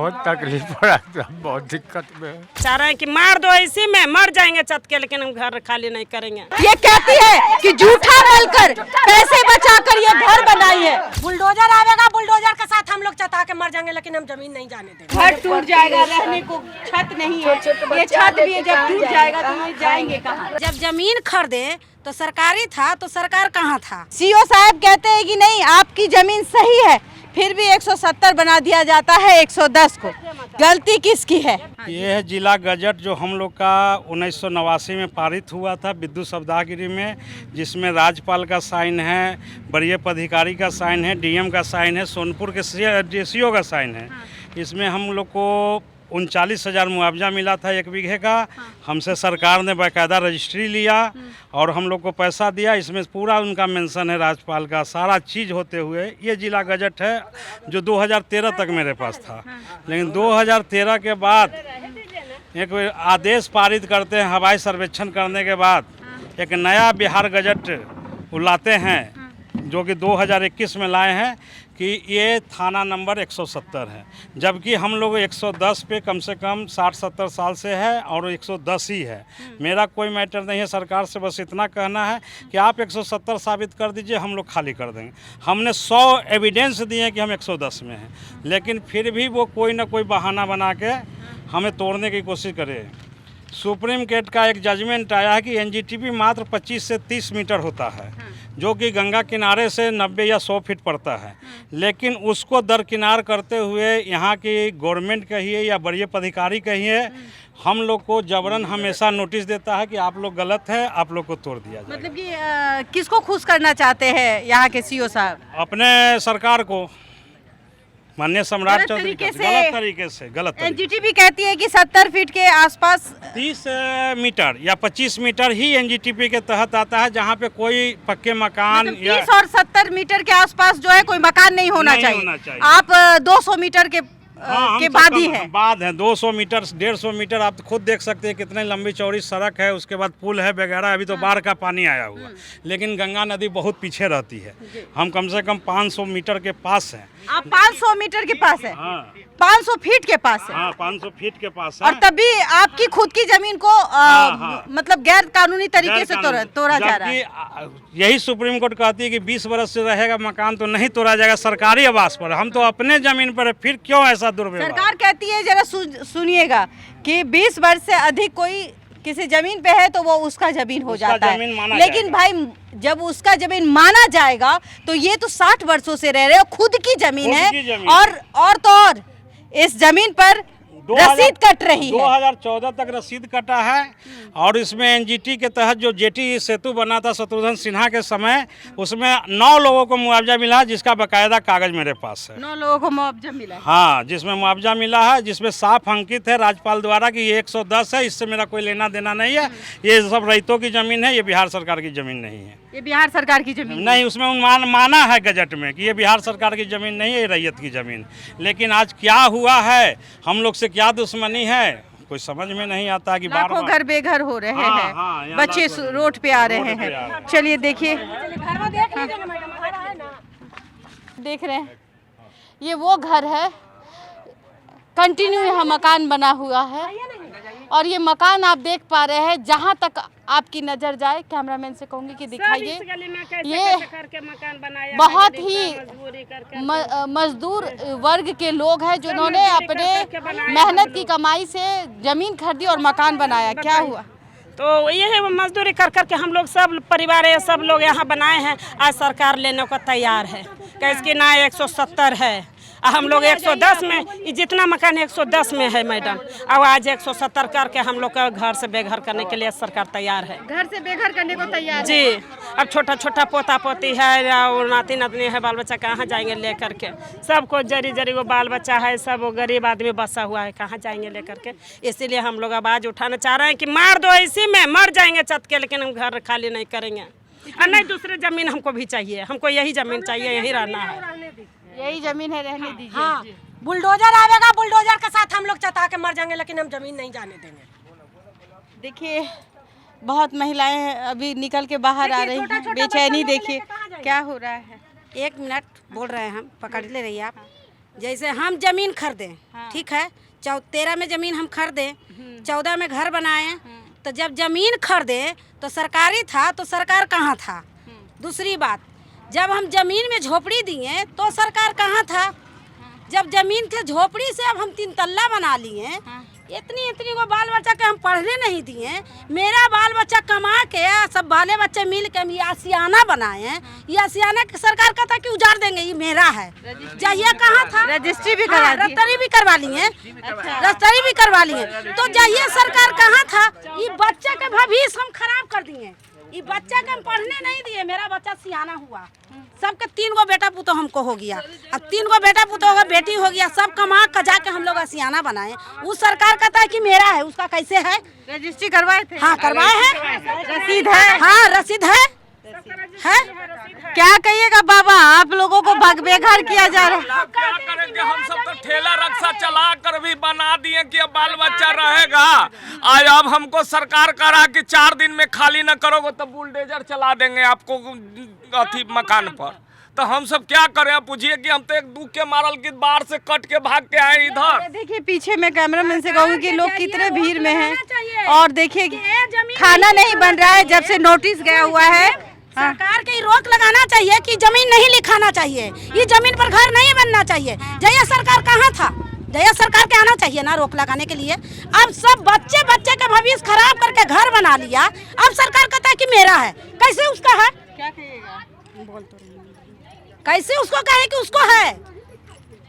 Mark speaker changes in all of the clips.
Speaker 1: बहुत तकलीफ पड़ा, बहुत दिक्कत में है।
Speaker 2: चाह रहे हैं कि मार दो, इसी में मर जाएंगे छत के, लेकिन हम घर खाली नहीं करेंगे।
Speaker 3: ये कहती है कि झूठा बोलकर पैसे बचाकर ये घर बनाई है।
Speaker 4: बुलडोजर आएगा, बुलडोजर के साथ हम लोग चता के मर जाएंगे, लेकिन हम जमीन नहीं जाने देंगे।
Speaker 3: घर टूट जाएगा, रहने को छत नहीं है, ये छत भी जब टूट जाएगा तो ये जाएंगे कहाँ?
Speaker 4: जब जमीन खरीदे तो सरकारी था, तो सरकार कहाँ था?
Speaker 3: सीओ साहब कहते हैं कि नहीं आपकी जमीन सही है, फिर भी 170 बना दिया जाता है 110 को। गलती किसकी है?
Speaker 5: ये है जिला गजट जो हम लोग का 1989 में पारित हुआ था विद्युत शब्दागिरी में, जिसमें राज्यपाल का साइन है, वरीय पदाधिकारी का साइन है, डीएम का साइन है, सोनपुर के डीसीओ का साइन है। इसमें हम लोग को 39,000 मुआवजा मिला था 1 बीघे का। हमसे सरकार ने बाकायदा रजिस्ट्री लिया और हम लोग को पैसा दिया। इसमें पूरा उनका मेंशन है, राज्यपाल का सारा चीज़ होते हुए। ये जिला गजट है जो 2013 तक मेरे पास था, लेकिन 2013 के बाद एक आदेश पारित करते हैं, हवाई सर्वेक्षण करने के बाद एक नया बिहार गजट लाते हैं, जो कि 2021 में लाए हैं कि ये थाना नंबर 170 है, जबकि हम लोग 110 पे कम से कम 60-70 साल से है और 110 ही है। मेरा कोई मैटर नहीं है, सरकार से बस इतना कहना है कि आप 170 साबित कर दीजिए, हम लोग खाली कर देंगे। हमने 100 एविडेंस दिए कि हम 110 में हैं, लेकिन फिर भी वो कोई ना कोई बहाना बना के हमें तोड़ने की कोशिश करे। सुप्रीम कोर्ट का एक जजमेंट आया है कि एनजीटीपी मात्र 25 से 30 मीटर होता है, जो कि गंगा किनारे से 90 या 100 फीट पड़ता है, लेकिन उसको दरकिनार करते हुए यहाँ की गवर्नमेंट कहिए या वरीय पदाधिकारी कहिए, हम लोग को जबरन हमेशा नोटिस देता है कि आप लोग गलत है, आप लोग को तोड़ दिया जाए।
Speaker 3: मतलब कि किसको खुश करना चाहते हैं यहाँ के सीओ साहब?
Speaker 5: अपने सरकार को, माननीय सम्राट चौधरी गलत
Speaker 3: एनजीटीपी कहती है कि 70 फीट के आसपास
Speaker 5: 30 मीटर या 25 मीटर ही एनजीटीपी के तहत आता है, जहाँ पे कोई पक्के मकान
Speaker 3: मतलब 30 और 70 मीटर के आसपास जो है कोई मकान नहीं होना चाहिए। आप 200 मीटर के बाद ही है,
Speaker 5: बाद है 200 मीटर 150 मीटर। आप खुद देख सकते हैं कितने लंबी चौड़ी सड़क है, उसके बाद पुल है वगैरह। अभी तो बाढ़ का पानी आया हुआ, लेकिन गंगा नदी बहुत पीछे रहती है। हम कम से कम 500 मीटर के पास हैं।
Speaker 3: आप 500 मीटर के पास है?
Speaker 5: हाँ।
Speaker 3: 500 फीट के पास है?
Speaker 5: हाँ, 500 फीट के पास है।
Speaker 3: और तभी आपकी खुद की जमीन को मतलब गैर कानूनी तरीके से तोड़ा जा रहा है।
Speaker 5: यही सुप्रीम कोर्ट कहती है कि 20 वर्ष से रहेगा मकान तो नहीं तोड़ा जाएगा सरकारी आवास पर। हम तो अपने जमीन पर है, फिर क्यों ऐसा दुर्व्यवहार?
Speaker 3: सरकार कहती है, जरा सुनिएगा, कि 20 वर्ष से अधिक कोई किसी जमीन पे है तो वो उसका जमीन हो जाता है, लेकिन भाई जब उसका जमीन माना जाएगा तो ये तो 60 वर्षों से रह रहे हो, खुद की जमीन है। और तो और इस जमीन पर रसीद कट रही है।
Speaker 5: 2014 तक रसीद कटा है, और इसमें एनजीटी के तहत जो जेटी सेतु बना था शत्रुघ्न सिन्हा के समय, उसमें 9 लोगों को मुआवजा मिला, जिसका बाकायदा कागज मेरे पास है।
Speaker 3: 9 लोगों को मुआवजा मिला है?
Speaker 5: हाँ, जिसमें मुआवजा मिला है, जिसमें साफ अंकित है राज्यपाल द्वारा कि ये 110 है, इससे मेरा कोई लेना देना नहीं है, ये सब रैयतों की जमीन है, ये बिहार सरकार की जमीन नहीं है।
Speaker 3: ये बिहार सरकार की जमीन
Speaker 5: नहीं, उसमें माना है गजट में कि ये बिहार सरकार की जमीन नहीं है, ये रैयत की जमीन। लेकिन आज क्या हुआ है, हम लोग से क्या दुश्मनी है, कोई समझ में नहीं आता कि
Speaker 3: लाखों घर बेघर हो रहे हैं, बच्चे रोड पे आ रहे हैं। चलिए देखिए, देख रहे हैं, ये वो घर है, कंटिन्यू यहाँ मकान बना हुआ है, और ये मकान आप देख पा रहे हैं, जहाँ तक आपकी नज़र जाए। कैमरामैन से कहूँगी कि दिखाइए, ये बहुत ही मजदूर वर्ग के लोग हैं जिन्होंने अपने मेहनत की कमाई से ज़मीन खरीदी और मकान बनाया। क्या हुआ?
Speaker 2: तो ये है, मजदूरी कर करके हम लोग सब परिवार है, सब लोग यहाँ बनाए हैं। आज सरकार लेने को तैयार है, कैसे ना 170 है, हम लोग 110 में, जितना मकान 110 में है मैडम, अब आज 170 करके हम लोग का घर से बेघर करने के लिए सरकार तैयार है।
Speaker 3: घर से बेघर करने को तैयार
Speaker 2: जी। अब छोटा छोटा पोता पोती है और नाती नातनी है, बाल बच्चा कहाँ जाएंगे ले करके? सबको जरी वो बाल बच्चा है, सब वो गरीब आदमी बसा हुआ है, कहाँ जाएंगे ले करके? इसीलिए हम लोग आवाज उठाना चाह रहे हैं कि मार दो, इसी में मर जाएंगे छत के, लेकिन हम घर खाली नहीं करेंगे। और नहीं, दूसरे जमीन हमको भी चाहिए, हमको यही जमीन चाहिए, यही रहना है,
Speaker 3: यही जमीन है, रहने दीजिए।
Speaker 4: हाँ, बुलडोजर आएगा, बुलडोजर के साथ हम लोग चता के मर जाएंगे, लेकिन हम जमीन नहीं जाने देंगे।
Speaker 3: देखिए, बहुत महिलाएं अभी निकल के बाहर आ रही हैं, बेचैनी देखिए क्या हो रहा है।
Speaker 6: 1 मिनट बोल रहे हैं हम, पकड़ ले रही आप।
Speaker 4: जैसे हम जमीन खरीदे, ठीक है, 13 में जमीन हम खरीदे, 14 में घर बनाए, तो जब जमीन खरीदे तो सरकारी था तो सरकार कहाँ था। दूसरी बात, जब हम जमीन में झोपड़ी दिए तो सरकार कहाँ था। जब जमीन के झोपड़ी से अब हम 3 तल्ला बना लिए, इतनी को बाल बच्चा के हम पढ़ने नहीं दिए। मेरा बाल बच्चा कमा के सब बाले बच्चे मिल के हम ये आसियाना बनाए। ये आसियाना की सरकार का था कि उजाड़ देंगे, ये मेरा है। जाइए कहाँ था,
Speaker 3: रजिस्ट्री भी करा दी,
Speaker 4: रजिस्ट्री भी करवा लिए, रजिस्ट्री भी करवा लिए। तो जाइए सरकार कहाँ था। ये बच्चे के भविष्य हम खराब कर दिए, ये बच्चा के हम पढ़ने नहीं दिए। मेरा बच्चा सियाना हुआ, सबके 3 गो बेटा पुतो हमको हो गया, अब 3 गो बेटा पुतो होगा, बेटी हो गया, सब कमा कजा के हम लोग सियाना बनाए। उस सरकार कहता है कि मेरा है, उसका कैसे है।
Speaker 3: रजिस्ट्री करवाए थे?
Speaker 4: हाँ करवाए हैं,
Speaker 3: रसीद है?
Speaker 4: हाँ रसीद है।
Speaker 3: क्या कहिएगा बाबा, आप लोगों को बेघर किया जा रहा है।
Speaker 6: क्या करेंगे, हम सब तो ठेला रक्षा चला कर भी बना दिए कि अब बाल बच्चा रहेगा। आज अब हमको सरकार करा कि 4 दिन में खाली न करोगे तो बुलडोजर चला देंगे आपको अथी मकान पर। तो हम सब क्या करें, पूछिए कि हम तो एक दुख के मारल की बाढ़ से कट के भाग के आए इधर।
Speaker 3: देखिए पीछे मैं कैमरामैन से कहूँगी कि लोग कितने भीड़ में हैं, और देखिए खाना नहीं बन रहा है जब से नोटिस गया हुआ है।
Speaker 4: सरकार की रोक लगाना चाहिए कि जमीन नहीं लिखाना चाहिए, ये जमीन पर घर नहीं बनना चाहिए। जया सरकार कहाँ था, जया सरकार के आना चाहिए ना रोक लगाने के लिए। अब सब बच्चे के भविष्य खराब करके घर बना लिया। अब सरकार कहता है कि मेरा है, कैसे उसका है।
Speaker 3: क्या कहिएगा,
Speaker 4: बोल तो कैसे उसको कहे कि उसको है,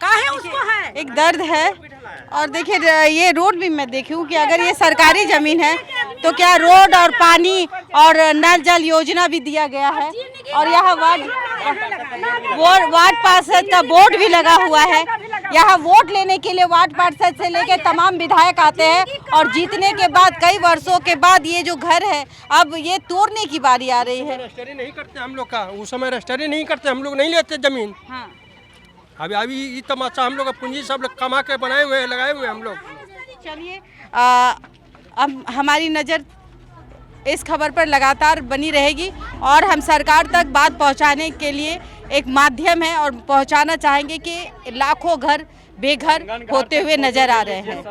Speaker 4: काहे उसको है।
Speaker 3: एक दर्द है। और देखिए ये रोड भी मैं देखी हूँ कि अगर ये सरकारी जमीन है तो क्या रोड और पानी और नल जल योजना भी दिया गया है। और यहाँ वार्ड पार्षद का बोर्ड भी लगा हुआ है। यहाँ वोट लेने के लिए वार्ड पार्षद से लेकर तमाम विधायक आते हैं, और जीतने के बाद कई वर्षों के बाद ये जो घर है अब ये तोड़ने की बारी आ रही है।
Speaker 7: रजिस्ट्री नहीं करते हम लोग का, उस समय रजिस्ट्री नहीं करते, हम लोग नहीं लेते जमीन।
Speaker 3: हाँ।
Speaker 7: अभी ये तमाशा हम लोग पूंजी सब लोग कमा के बनाए हुए हैं, लगाए हुए हैं हम लोग।
Speaker 3: चलिए अब हमारी नज़र इस खबर पर लगातार बनी रहेगी, और हम सरकार तक बात पहुंचाने के लिए एक माध्यम है और पहुंचाना चाहेंगे कि लाखों घर बेघर होते हुए नजर आ रहे हैं।